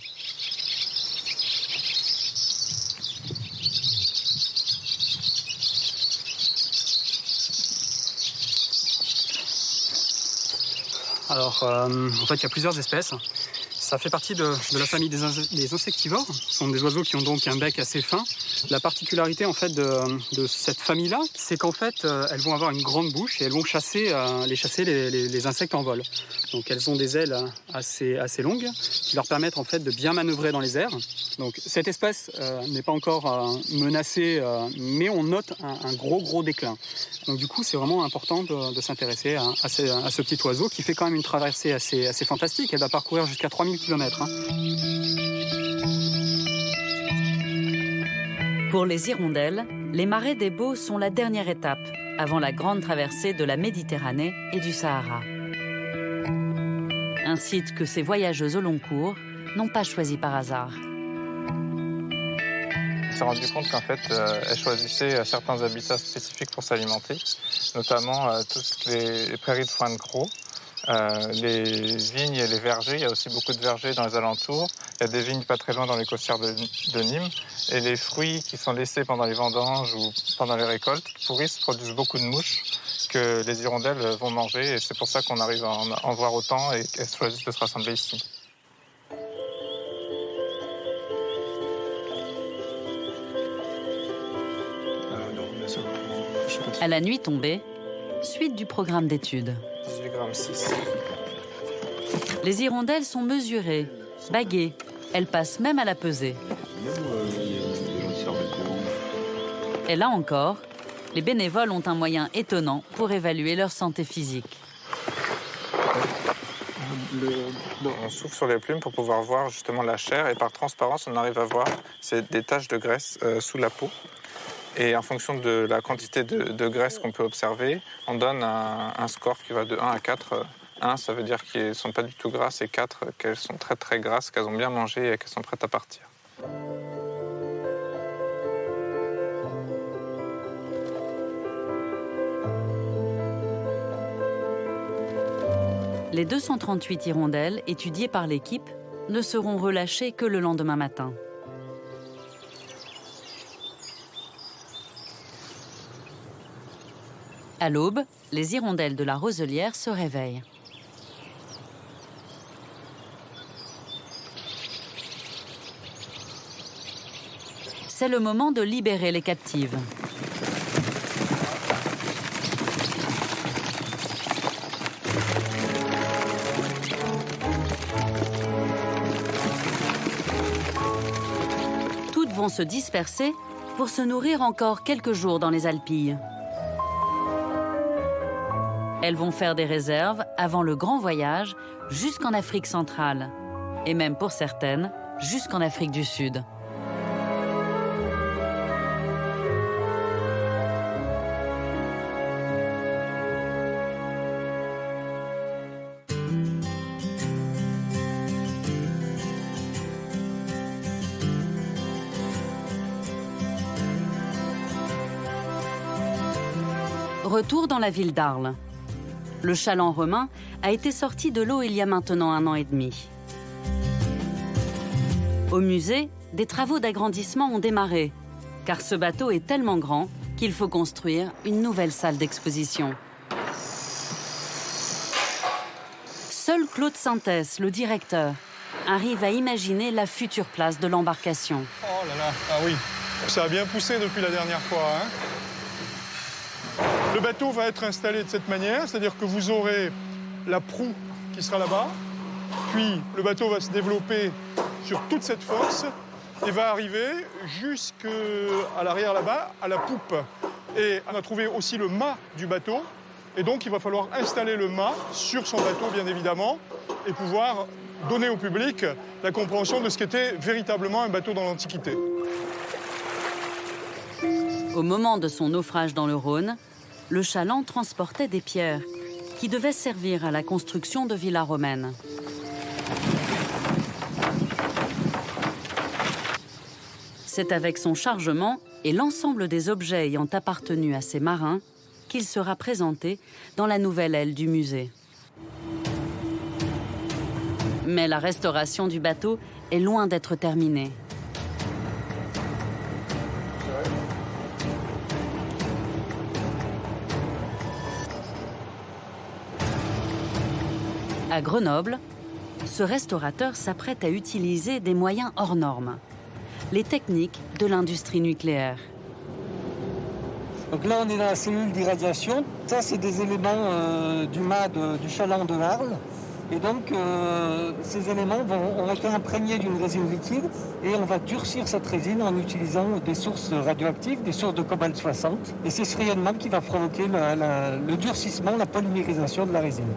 Speaker 18: Alors, en fait, il y a plusieurs espèces. Ça fait partie de la famille des insectivores. Ce sont des oiseaux qui ont donc un bec assez fin. La particularité en fait de cette famille-là, c'est qu'en fait, elles vont avoir une grande bouche et elles vont chasser les insectes en vol. Donc, elles ont des ailes assez longues qui leur permettent en fait de bien manœuvrer dans les airs. Donc, cette espèce n'est pas encore menacée, mais on note un gros déclin. Donc, du coup, c'est vraiment important de s'intéresser à ce petit oiseau qui fait quand même une traversée assez fantastique. Elle va parcourir jusqu'à 3000 km.
Speaker 2: Pour les hirondelles, les marais des Baux sont la dernière étape avant la grande traversée de la Méditerranée et du Sahara. Un site que ces voyageuses au long cours n'ont pas choisi par hasard.
Speaker 17: On s'est rendu compte qu'en fait, elles choisissaient certains habitats spécifiques pour s'alimenter, notamment toutes les prairies de foin de croc, les vignes et les vergers. Il y a aussi beaucoup de vergers dans les alentours. Il y a des vignes pas très loin dans les costières de Nîmes. Et les fruits qui sont laissés pendant les vendanges ou pendant les récoltes pourrissent, produisent beaucoup de mouches que les hirondelles vont manger. Et c'est pour ça qu'on arrive à en voir autant et qu'elles choisissent de se rassembler ici.
Speaker 2: À la nuit tombée, suite du programme d'études.
Speaker 17: 18,6 g.
Speaker 2: Les hirondelles sont mesurées, baguées. Elles passent même à la pesée. Et là encore, les bénévoles ont un moyen étonnant pour évaluer leur santé physique.
Speaker 17: On souffle sur les plumes pour pouvoir voir justement la chair et par transparence, on arrive à voir des taches de graisse sous la peau. Et en fonction de la quantité de graisse qu'on peut observer, on donne un score qui va de 1 à 4. 1, ça veut dire qu'elles ne sont pas du tout grasses, et 4, qu'elles sont très grasses, qu'elles ont bien mangé et qu'elles sont prêtes à partir.
Speaker 2: Les 238 hirondelles étudiées par l'équipe ne seront relâchées que le lendemain matin. À l'aube, les hirondelles de la roselière se réveillent. C'est le moment de libérer les captives. Toutes vont se disperser pour se nourrir encore quelques jours dans les Alpilles. Elles vont faire des réserves avant le grand voyage jusqu'en Afrique centrale. Et même pour certaines, jusqu'en Afrique du Sud. Retour dans la ville d'Arles. Le chaland romain a été sorti de l'eau il y a maintenant 1 an et demi. Au musée, des travaux d'agrandissement ont démarré, car ce bateau est tellement grand qu'il faut construire une nouvelle salle d'exposition. Seul Claude Sintès, le directeur, arrive à imaginer la future place de l'embarcation.
Speaker 5: Oh là là, ah oui, ça a bien poussé depuis la dernière fois, hein. Le bateau va être installé de cette manière, c'est-à-dire que vous aurez la proue qui sera là-bas, puis le bateau va se développer sur toute cette force et va arriver jusqu'à l'arrière là-bas, à la poupe. Et on a trouvé aussi le mât du bateau, et donc il va falloir installer le mât sur son bateau, bien évidemment, et pouvoir donner au public la compréhension de ce qu'était véritablement un bateau dans l'Antiquité.
Speaker 2: Au moment de son naufrage dans le Rhône, le chaland transportait des pierres qui devaient servir à la construction de villas romaines. C'est avec son chargement et l'ensemble des objets ayant appartenu à ces marins qu'il sera présenté dans la nouvelle aile du musée. Mais la restauration du bateau est loin d'être terminée. À Grenoble, ce restaurateur s'apprête à utiliser des moyens hors normes, les techniques de l'industrie nucléaire.
Speaker 19: Donc là, on est dans la cellule d'irradiation. Ça, c'est des éléments du mât du chaland de Arles. Et donc, ces éléments ont été imprégnés d'une résine liquide et on va durcir cette résine en utilisant des sources radioactives, des sources de cobalt 60. Et c'est ce rayonnement qui va provoquer le durcissement, la polymérisation de la résine.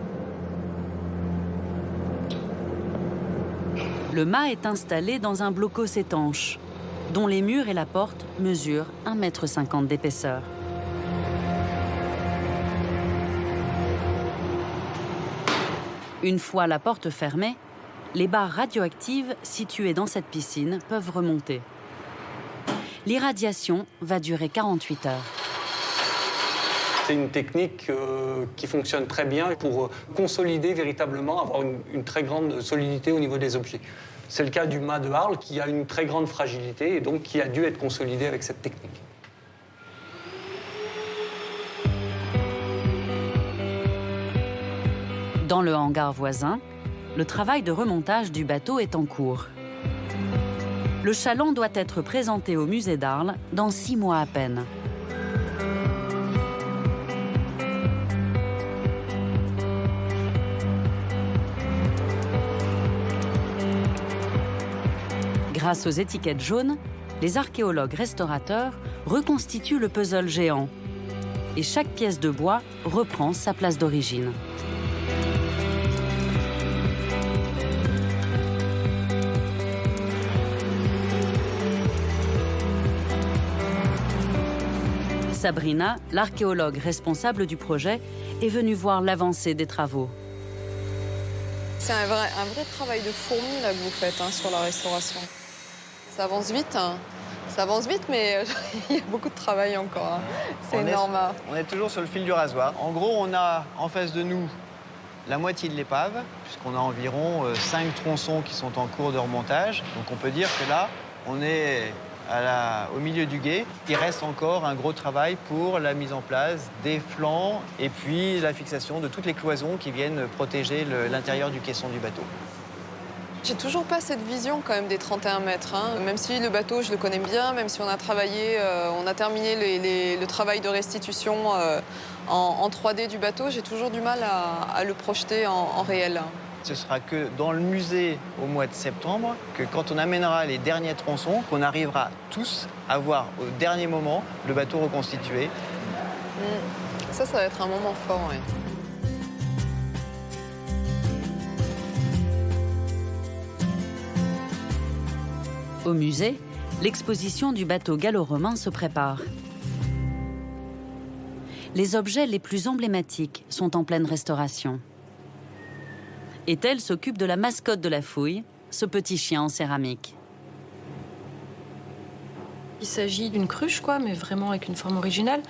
Speaker 2: Le mât est installé dans un blocos étanche, dont les murs et la porte mesurent 1,50 m d'épaisseur. Une fois la porte fermée, les barres radioactives situées dans cette piscine peuvent remonter. L'irradiation va durer 48 heures.
Speaker 20: C'est une technique qui fonctionne très bien pour consolider véritablement, avoir une très grande solidité au niveau des objets. C'est le cas du mât de Arles qui a une très grande fragilité et donc qui a dû être consolidé avec cette technique.
Speaker 2: Dans le hangar voisin, le travail de remontage du bateau est en cours. Le chaland doit être présenté au musée d'Arles dans 6 mois à peine. Grâce aux étiquettes jaunes, les archéologues restaurateurs reconstituent le puzzle géant. Et chaque pièce de bois reprend sa place d'origine. Sabrina, l'archéologue responsable du projet, est venue voir l'avancée des travaux.
Speaker 21: C'est un vrai travail de fourmi là, que vous faites sur la restauration. Ça avance vite, mais il y a beaucoup de travail encore. C'est énorme.
Speaker 22: On est toujours sur le fil du rasoir. En gros, on a en face de nous la moitié de l'épave, puisqu'on a environ 5 tronçons qui sont en cours de remontage. Donc on peut dire que là, on est au milieu du gué. Il reste encore un gros travail pour la mise en place des flancs et puis la fixation de toutes les cloisons qui viennent protéger l'intérieur du caisson du bateau.
Speaker 21: J'ai toujours pas cette vision quand même des 31 mètres. Même si le bateau, je le connais bien, même si on a travaillé, on a terminé le travail de restitution en 3D du bateau, j'ai toujours du mal à le projeter en réel.
Speaker 22: Ce sera que dans le musée au mois de septembre, que quand on amènera les derniers tronçons, qu'on arrivera tous à voir au dernier moment le bateau reconstitué.
Speaker 21: Ça va être un moment fort, oui.
Speaker 2: Au musée, l'exposition du bateau gallo-romain se prépare. Les objets les plus emblématiques sont en pleine restauration. Ethel s'occupe de la mascotte de la fouille, ce petit chien en céramique.
Speaker 23: Il s'agit d'une cruche, mais vraiment avec une forme originale,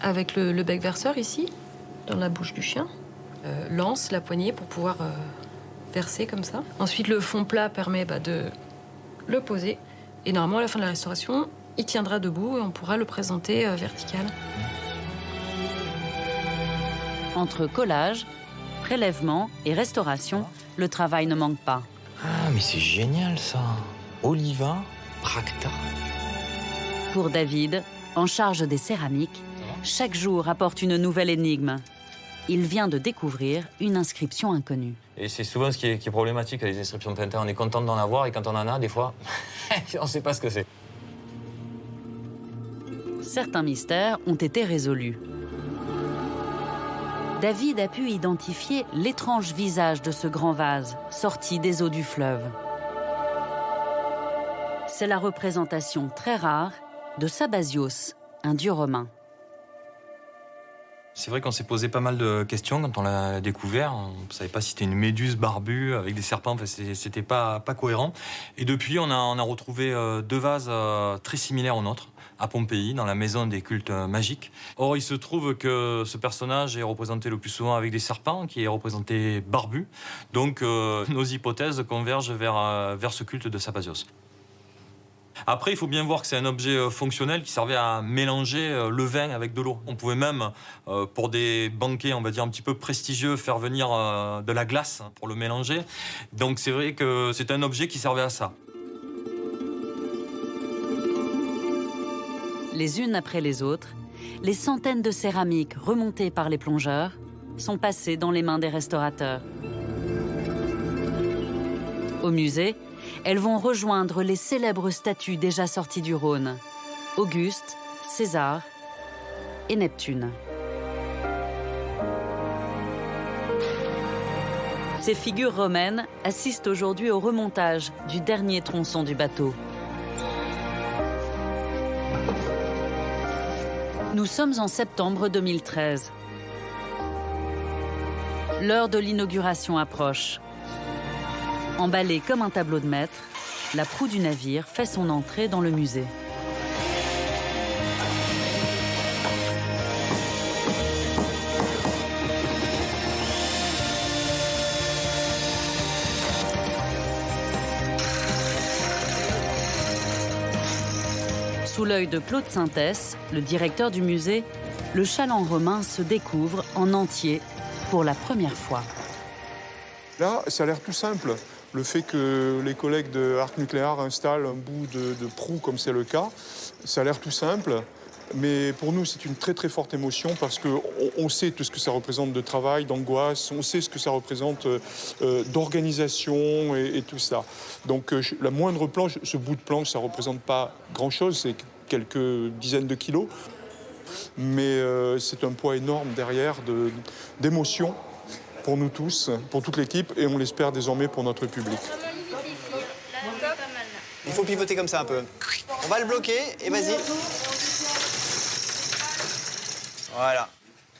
Speaker 23: avec le bec verseur ici, dans la bouche du chien, l'anse, la poignée pour pouvoir verser comme ça. Ensuite, le fond plat permet de le poser. Et normalement, à la fin de la restauration, il tiendra debout et on pourra le présenter vertical.
Speaker 2: Entre collage, prélèvement et restauration, le travail ne manque pas.
Speaker 24: Ah, mais c'est génial ça! Oliva Bracta.
Speaker 2: Pour David, en charge des céramiques, Chaque jour apporte une nouvelle énigme. Il vient de découvrir une inscription inconnue.
Speaker 24: Et c'est souvent ce qui est problématique avec les inscriptions Tintin. On est content d'en avoir et quand on en a, des fois, on ne sait pas ce que c'est.
Speaker 2: Certains mystères ont été résolus. David a pu identifier l'étrange visage de ce grand vase sorti des eaux du fleuve. C'est la représentation très rare de Sabasios, un dieu romain.
Speaker 24: C'est vrai qu'on s'est posé pas mal de questions quand on l'a découvert. On ne savait pas si c'était une méduse barbue avec des serpents, enfin, c'était pas cohérent. Et depuis, on a retrouvé 2 vases très similaires aux nôtres, à Pompéi, dans la maison des cultes magiques. Or, il se trouve que ce personnage est représenté le plus souvent avec des serpents, qui est représenté barbu. Donc, nos hypothèses convergent vers ce culte de Sabasios. Après, il faut bien voir que c'est un objet fonctionnel qui servait à mélanger le vin avec de l'eau. On pouvait même, pour des banquets, on va dire, un petit peu prestigieux, faire venir de la glace pour le mélanger. Donc c'est vrai que c'est un objet qui servait à ça.
Speaker 2: Les unes après les autres, les centaines de céramiques remontées par les plongeurs sont passées dans les mains des restaurateurs. Au musée, elles vont rejoindre les célèbres statues déjà sorties du Rhône, Auguste, César et Neptune. Ces figures romaines assistent aujourd'hui au remontage du dernier tronçon du bateau. Nous sommes en septembre 2013. L'heure de l'inauguration approche. Emballée comme un tableau de maître, la proue du navire fait son entrée dans le musée. Sous l'œil de Claude Sintès, le directeur du musée, le chaland romain se découvre en entier pour la première fois.
Speaker 1: Là, ça a l'air tout simple. Le fait que les collègues de Arc Nucléaire installent un bout de proue, comme c'est le cas, ça a l'air tout simple. Mais pour nous, c'est une très très forte émotion parce qu'on sait tout ce que ça représente de travail, d'angoisse, on sait ce que ça représente d'organisation et tout ça. Donc la moindre planche, ce bout de planche, ça ne représente pas grand-chose, c'est quelques dizaines de kilos. Mais c'est un poids énorme derrière d'émotion pour nous tous, pour toute l'équipe, et on l'espère désormais pour notre public.
Speaker 22: Il faut pivoter comme ça un peu. On va le bloquer et vas-y. Voilà.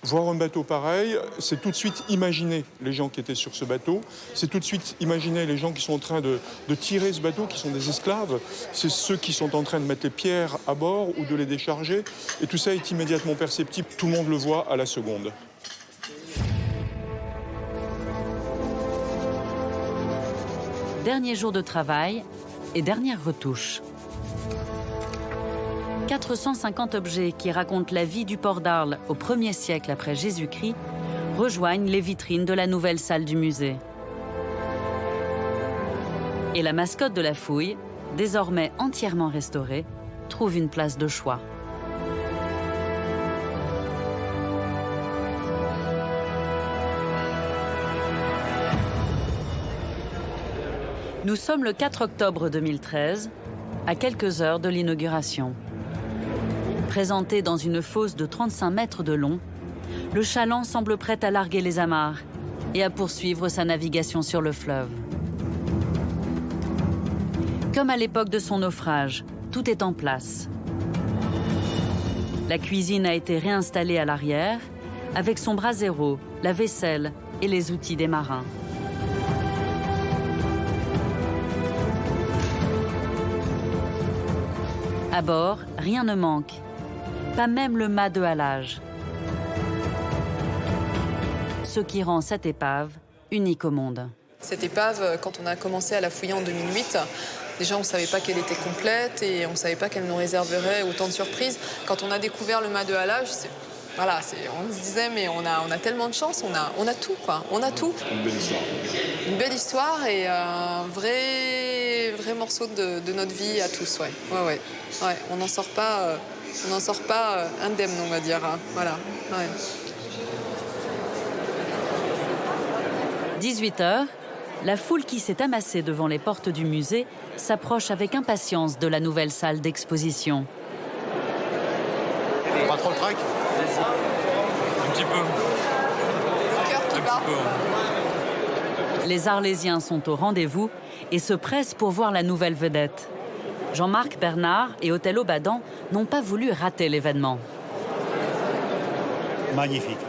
Speaker 1: Voir un bateau pareil, c'est tout de suite imaginer les gens qui étaient sur ce bateau. C'est tout de suite imaginer les gens qui sont en train de tirer ce bateau, qui sont des esclaves. C'est ceux qui sont en train de mettre les pierres à bord ou de les décharger. Et tout ça est immédiatement perceptible. Tout le monde le voit à la seconde.
Speaker 2: Dernier jour de travail et dernière retouche. 450 objets qui racontent la vie du port d'Arles au 1er siècle après Jésus-Christ rejoignent les vitrines de la nouvelle salle du musée. Et la mascotte de la fouille, désormais entièrement restaurée, trouve une place de choix. Nous sommes le 4 octobre 2013, à quelques heures de l'inauguration. Présenté dans une fosse de 35 mètres de long, le chaland semble prêt à larguer les amarres et à poursuivre sa navigation sur le fleuve. Comme à l'époque de son naufrage, tout est en place. La cuisine a été réinstallée à l'arrière, avec son brasero, la vaisselle et les outils des marins. À bord, rien ne manque, pas même le mât de halage. Ce qui rend cette épave unique au monde.
Speaker 21: Cette épave, quand on a commencé à la fouiller en 2008, déjà on ne savait pas qu'elle était complète et on ne savait pas qu'elle nous réserverait autant de surprises. Quand on a découvert le mât de halage, voilà, on se disait mais on a tellement de chance, on a tout quoi, on a tout.
Speaker 1: Une belle histoire.
Speaker 21: Une belle histoire et un vrai morceau de notre vie à tous, ouais. On n'en sort pas On n'en sort pas indemne, on va dire. Voilà. Ouais.
Speaker 2: 18h, la foule qui s'est amassée devant les portes du musée s'approche avec impatience de la nouvelle salle d'exposition.
Speaker 4: Pas trop le trac?
Speaker 24: Un petit peu.
Speaker 21: Le cœur qui bat.
Speaker 2: Les Arlésiens sont au rendez-vous et se pressent pour voir la nouvelle vedette. Jean-Marc Bernard et Othello Badan n'ont pas voulu rater l'événement.
Speaker 3: Magnifique.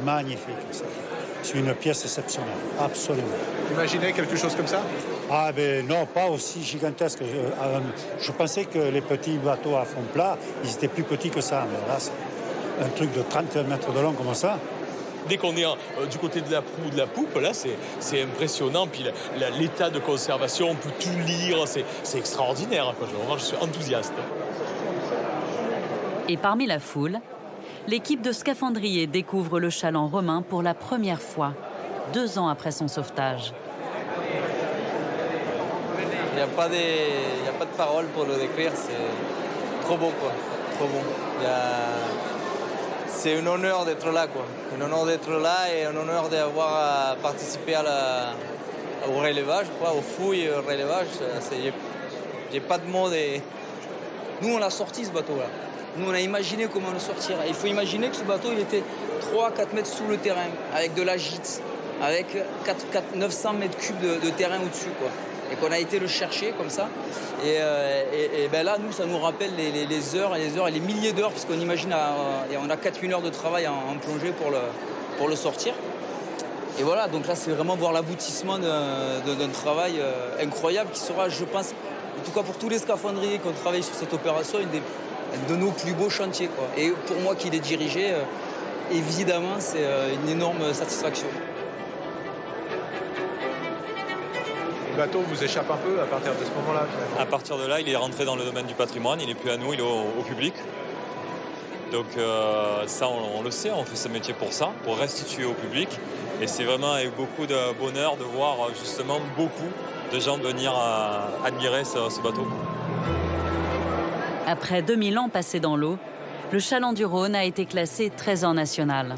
Speaker 3: Magnifique. C'est une pièce exceptionnelle, absolument.
Speaker 4: Imaginez quelque chose comme ça?
Speaker 3: Ah ben non, pas aussi gigantesque. Je pensais que les petits bateaux à fond plat, ils étaient plus petits que ça. Mais là, c'est un truc de 30 mètres de long comme ça.
Speaker 6: Dès qu'on est du côté de la proue ou de la poupe, là, c'est impressionnant. Puis l'état de conservation, on peut tout lire, c'est extraordinaire. Quoi. Vraiment, je suis enthousiaste.
Speaker 2: Et parmi la foule, l'équipe de scaphandriers découvre le chaland romain pour la première fois, 2 ans après son sauvetage.
Speaker 7: Il n'y a pas de paroles pour le décrire, c'est trop beau, quoi. Trop beau. C'est un honneur d'être là, quoi. Un honneur d'être là et un honneur d'avoir participé au relevage, quoi, aux fouilles, au relevage. J'ai pas de mots. Nous, on a sorti ce bateau-là. Nous, on a imaginé comment le sortir. Il faut imaginer que ce bateau, il était 3-4 mètres sous le terrain, avec de la gîte, avec 900 mètres cubes de terrain au-dessus, quoi. Et qu'on a été le chercher comme ça. Et ben là, nous, ça nous rappelle les heures et les heures et les milliers d'heures, parce qu'on imagine, et on a 4 000 heures de travail en plongée pour le sortir. Et voilà, donc là, c'est vraiment voir l'aboutissement d'un travail incroyable qui sera, je pense, en tout cas pour tous les scaphandriers qui ont travaillé sur cette opération, de nos plus beaux chantiers, quoi. Et pour moi qui l'ai dirigé, évidemment, c'est une énorme satisfaction.
Speaker 4: Le bateau vous échappe un peu à partir de ce moment-là?
Speaker 24: À partir de là, il est rentré dans le domaine du patrimoine, il n'est plus à nous, il est au public. Donc ça, on le sait, on fait ce métier pour ça, pour restituer au public. Et c'est vraiment avec beaucoup de bonheur de voir justement beaucoup de gens venir admirer ce bateau.
Speaker 2: Après 2000 ans passés dans l'eau, le chaland du Rhône a été classé trésor national.